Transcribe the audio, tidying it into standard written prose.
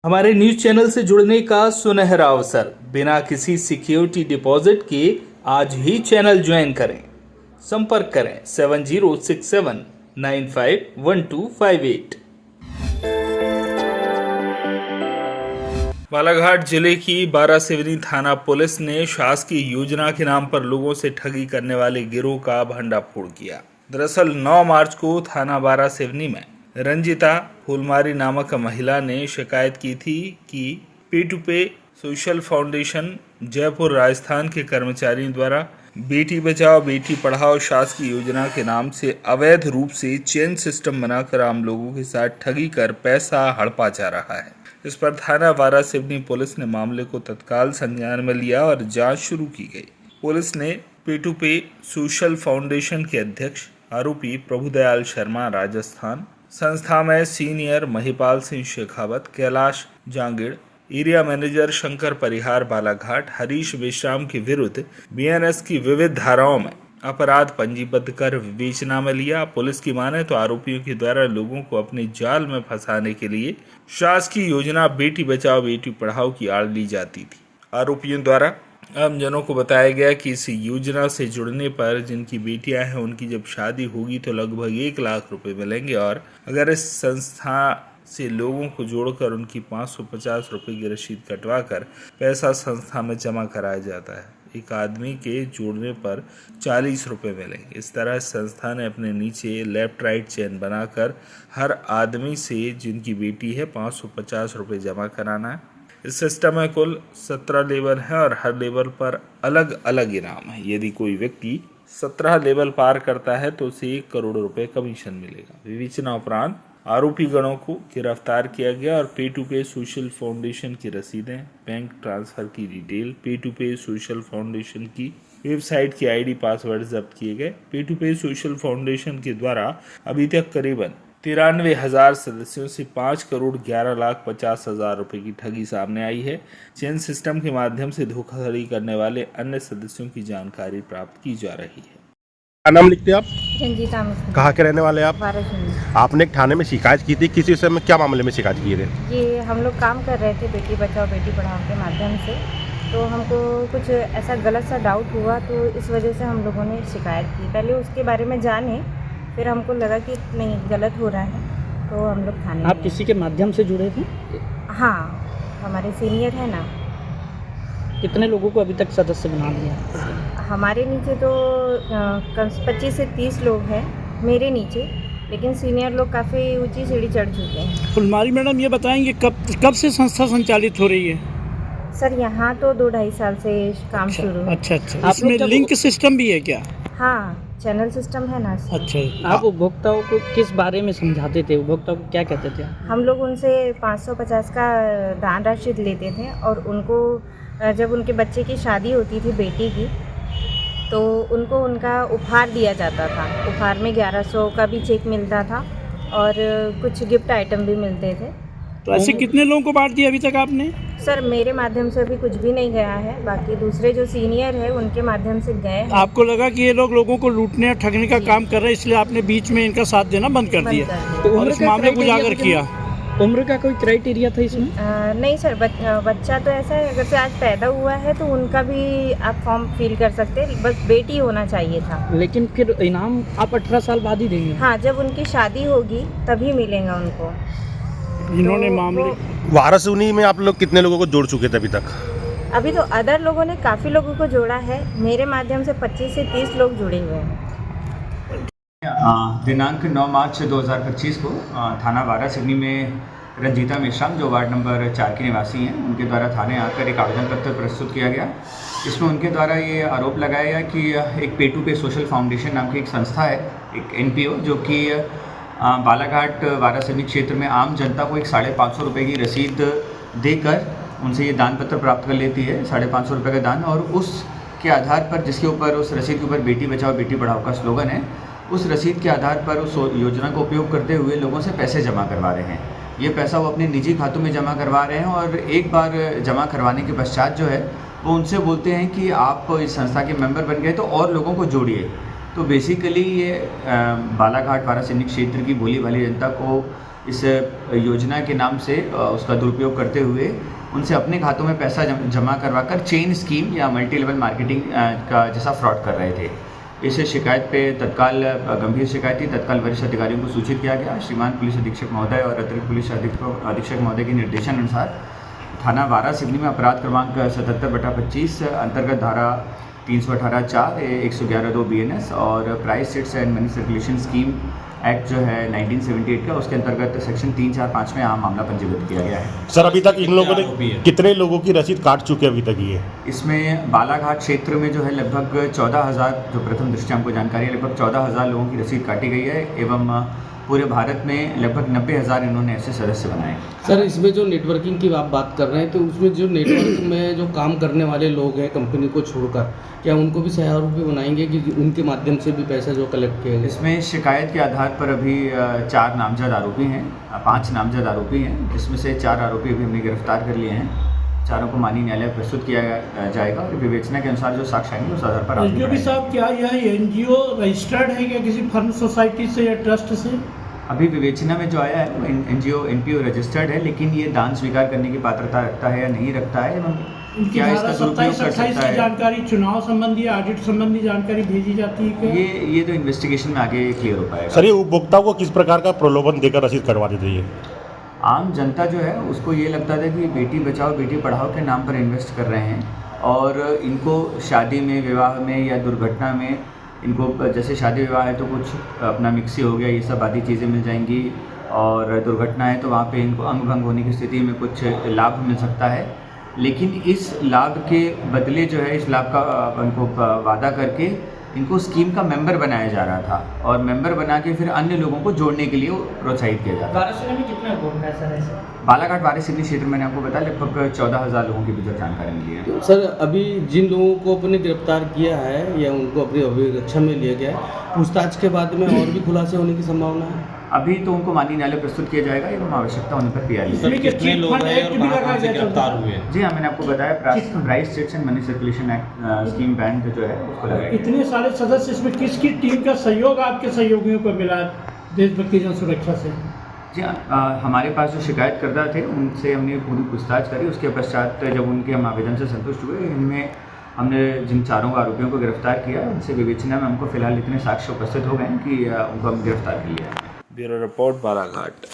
हमारे news channel से जुड़ने का सुनहरा अवसर। बिना किसी सिक्योरिटी डिपॉजिट के आज ही चैनल ज्वाइन करें। संपर्क करें 7067951258। बालाघाट जिले की बारासिवनी थाना पुलिस ने शासकीय योजना के नाम पर लोगों से ठगी करने वाले गिरोह का भंडाफोड़ किया। दरअसल 9 मार्च को थाना बारासिवनी में रंजिता फूलमारी नामक महिला ने शिकायत की थी कि P2P social foundation Jaipur Rajasthan के कर्मचारियों द्वारा बेटी बचाओ बेटी पढ़ाओ शासकीय योजना के नाम से अवैध रूप से चेन सिस्टम बनाकर आम लोगों के साथ ठगी कर पैसा हड़पा जा रहा है। इस पर थाना बारासिवनी पुलिस ने मामले को तत्काल संज्ञान में लिया और जांच शुरू की गई। पुलिस ने P2P सोशल फाउंडेशन के अध्यक्ष आरोपी प्रभुदयाल शर्मा राजस्थान, संस्था में senior Mahipal Singh Shekhawat, Kailash Jangid, area manager Shankar Parihar Balaghat, Harish Vishram के विरुद्ध BNS की विविध धाराओं में अपराध पंजीबद्ध कर विवेचना में लिया। पुलिस की माने तो आरोपियों के द्वारा लोगों को अपने जाल में फंसाने के लिए शासकीय योजना बेटी बचाओ बेटी पढ़ाओ की आड़ ली जाती थी। आरोपियों द्वारा आमजनों को बताया गया कि इस योजना से जुड़ने पर जिनकी बेटियां हैं उनकी जब शादी होगी तो लगभग 1 लाख रुपए मिलेंगे और अगर इस संस्था से लोगों को जोड़कर उनकी 550 रुपए की रसीद कटवा कर पैसा संस्था में जमा कराया जाता है। एक आदमी के जोड़ने पर 40 रुपए मिलेंगे। इस तरह संस्था ने अपने नीचे लेफ्ट राइट चेन बनाकर हर आदमी से जिनकी बेटी है 550 रुपए जमा कराना है। इस सिस्टम में कुल 17 लेवल है और हर लेवल पर अलग अलग इनाम है। यदि कोई व्यक्ति 17 लेवल पार करता है तो उसे 1 करोड़ रुपए कमीशन मिलेगा। विवेचना उपरांत आरोपी गणों को गिरफ्तार किया गया और P2P सोशल फाउंडेशन की रसीदें, बैंक ट्रांसफर की डिटेल, P2P सोशल फाउंडेशन की वेबसाइट की ID पासवर्ड जब्त किए गए। P2P सोशल फाउंडेशन के द्वारा अभी तक करीबन 93,000 सदस्यों से 5,11,50,000 रुपए की ठगी सामने आई है। चेन सिस्टम के माध्यम से धोखाधड़ी करने वाले अन्य सदस्यों की जानकारी प्राप्त की जा रही है। क्या नाम लिखते हैं आप? रंजीता मिश्रा। कहाँ के रहने वाले हैं आप? बारासिवनी। आपने एक थाने में शिकायत की थी, किसी विषय में, क्या मामले में शिकायत की थे? ये हम लोग काम कर रहे थे बेटी बचाओ बेटी पढ़ाओ के माध्यम से, तो हमको कुछ ऐसा गलत सा डाउट हुआ तो इस वजह से हम लोगों ने शिकायत की। पहले उसके बारे में जाने, फिर हमको लगा कि नहीं गलत हो रहा है तो हम लोग थाने। आप किसी के माध्यम से जुड़े थे? हाँ, हमारे सीनियर है ना। कितने लोगों को अभी तक सदस्य बना दिया? हमारे नीचे तो 25 से 30 लोग हैं मेरे नीचे, लेकिन सीनियर लोग काफ़ी ऊंची सीढ़ी चढ़ चुके हैं। फुलमारी मैडम ये बताएंगे कब से संस्था संचालित हो रही है? सर यहाँ तो 2-2.5 साल से काम शुरू है। अच्छा। इसमें लिंक सिस्टम भी है क्या? हाँ, चैनल सिस्टम है ना। अच्छा। आप उपभोक्ताओं को किस बारे में समझाते थे? उपभोक्ताओं को क्या कहते थे? हम लोग उनसे 550 का दान राशि लेते थे और उनको जब उनके बच्चे की शादी होती थी बेटी की, तो उनको उनका उपहार दिया जाता था। उपहार में 1100 का भी चेक मिलता था और कुछ गिफ्ट आइटम भी मिलते थे। तो ऐसे कितने लोगों को बांट दिया अभी तक आपने? सर मेरे माध्यम से अभी कुछ भी नहीं गया है, बाकी दूसरे जो सीनियर है उनके माध्यम से गए हैं। आपको लगा कि ये लोगों को लूटने और ठगने का काम कर रहे हैं, इसलिए आपने बीच में इनका साथ देना बंद कर दिया और इस मामले को उजागर किया। उम्र का कोई क्राइटेरिया था इसमें? नहीं सर, बच्चा तो ऐसा है, अगर से आज पैदा हुआ है तो उनका भी आप फॉर्म फिल कर सकते हैं, बस बेटी होना चाहिए था। लेकिन फिर इनाम आप 18 साल बाद ही देंगे? हाँ, जब उनकी शादी होगी तभी मिलेगा उनको। इन्होंने मामले वारासिवनी में आप लोग कितने लोगों को जोड़ चुके थे अभी तक? अभी तो अदर लोगों ने काफ़ी लोगों को जोड़ा है, मेरे माध्यम से 25 से 30 लोग जुड़े हुए हैं। दिनांक 9 मार्च 2025 को थाना बारासिवनी में रंजीता मिश्रा जो वार्ड नंबर 4 के निवासी हैं, उनके द्वारा थाने आकर एक आवेदन पत्र प्रस्तुत किया गया। इसमें उनके द्वारा ये आरोप लगाया गया कि एक P2P सोशल फाउंडेशन नाम की एक संस्था है, एक NPO, जो कि बालाघाट बारासिवनी क्षेत्र में आम जनता को एक 550 रुपये की रसीद देकर उनसे ये दान पत्र प्राप्त कर लेती है, 550 रुपये का दान, और उसके आधार पर जिसके ऊपर उस रसीद के ऊपर बेटी बचाओ बेटी पढ़ाओ का स्लोगन है, उस रसीद के आधार पर उस योजना का उपयोग करते हुए लोगों से पैसे जमा करवा रहे हैं। ये पैसा वो अपने निजी खातों में जमा करवा रहे हैं और एक बार जमा करवाने के पश्चात जो है वो उनसे बोलते हैं कि आप इस संस्था के मेंबर बन गए तो और लोगों को जोड़िए। तो बेसिकली ये बालाघाट बारासिवनी क्षेत्र की भोली भाली जनता को इस योजना के नाम से उसका दुरुपयोग करते हुए उनसे अपने खातों में पैसा जमा करवाकर चेन स्कीम या मल्टी लेवल मार्केटिंग का जैसा फ्रॉड कर रहे थे। इस शिकायत पे तत्काल गंभीर शिकायत थी, तत्काल वरिष्ठ अधिकारियों को सूचित किया गया। श्रीमान पुलिस अधीक्षक महोदय और अतिरिक्त पुलिस अधीक्षक महोदय के निर्देशन अनुसार थाना बारा सिवनी में अपराध क्रमांक 77/25 अंतर्गत धारा 318(4) 111(2) BNS और price sets and money circulation scheme act जो है 1978 का, उसके अंतर्गत सेक्शन 345 में यहाँ मामला पंजीबद्ध किया गया है। सर अभी तक इन लोगों ने कितने लोगों की रसीद काट चुके अभी तक ये? इसमें बालाघाट क्षेत्र में जो है लगभग 14,000, जो प्रथम दृष्टया हमको जानकारी है, लगभग 14,000 लोगों की रसीद काटी गई है एवं पूरे भारत में लगभग 90,000 इन्होंने ऐसे सदस्य बनाए। सर इसमें जो नेटवर्किंग की आप बात कर रहे हैं, तो उसमें जो नेटवर्क में जो काम करने वाले लोग हैं कंपनी को छोड़कर, क्या उनको भी सहयोगी बनाएंगे कि उनके माध्यम से भी पैसा जो कलेक्ट किया गया? इसमें शिकायत के आधार पर अभी 4 नामजद आरोपी हैं, 5 नामजद आरोपी हैं, जिसमें से 4 आरोपी अभी हमने गिरफ्तार कर लिए हैं। चारों को माननीय न्यायालय प्रस्तुत किया जाएगा और विवेचना के अनुसार जो साक्ष्य आएंगे उस आधार पर एसडीओपी साहब, क्या यह एनजीओ रजिस्टर्ड है क्या किसी फर्म सोसाइटी से या ट्रस्ट से? अभी विवेचना में जो आया है वो एनजीओ एनपीओ रजिस्टर्ड है, लेकिन ये दान स्वीकार करने की पात्रता रखता है या नहीं रखता है एवं क्या इसका दुरुपयोग कर सकता है। जानकारी चुनाव संबंधी, ऑडिट संबंधी जानकारी भेजी जाती है क्या? ये तो इन्वेस्टिगेशन में आगे क्लियर हो पाएगा। सर ये उपभोक्ताओं को किस प्रकार का प्रलोभन देकर रसीद करवा देते हैं? आम जनता जो है उसको ये लगता था कि बेटी बचाओ बेटी पढ़ाओ के नाम पर इन्वेस्ट कर रहे हैं और इनको शादी में, विवाह में या दुर्घटना में इनको, जैसे शादी विवाह है तो कुछ अपना मिक्सी हो गया, ये सब आदि चीज़ें मिल जाएंगी, और दुर्घटना है तो वहाँ पे इनको अंग भंग होने की स्थिति में कुछ लाभ मिल सकता है। लेकिन इस लाभ के बदले जो है, इस लाभ का उनको वादा करके इनको स्कीम का मेंबर बनाया जा रहा था और मेंबर बना के फिर अन्य लोगों को जोड़ने के लिए प्रोत्साहित किया जा रहा था। वाराणसी में कितना वोट है सर? बालाघाट वाराणसी क्षेत्र मैंने आपको बताया लगभग 14,000 लोगों की भी जानकारी मिली है। सर अभी जिन लोगों को अपने गिरफ्तार किया है या उनको अपनी अभिरक्षा में लिया गया है, पूछताछ के बाद में और भी खुलासे होने की संभावना है? अभी तो उनको माननीय न्यायालय प्रस्तुत किया जाएगा एवं आवश्यकता होने पर पीआई। कितने लोग हैं और कहां से गिरफ्तार हुए? जी हाँ, मैंने आपको बताया price sets and money circulation act scheme band जो है उसको लगाया। इतने सारे सदस्य, इसमें किसकी टीम का सहयोग आपके सहयोगियों को मिला देशभक्ति जन सुरक्षा से? जी हाँ, हमारे पास जो शिकायतकर्ता थे उनसे हमने पूरी पूछताछ करी। उसके पश्चात जब उनके हम आवेदन से संतुष्ट हुए, इनमें हमने जिन 4 आरोपियों को गिरफ्तार किया, उनसे विवेचना में हमको फिलहाल इतने साक्ष्य उपस्थित हो गए हैं कि उनको हम गिरफ्तार कर लिया है। Bureau report Balaghat.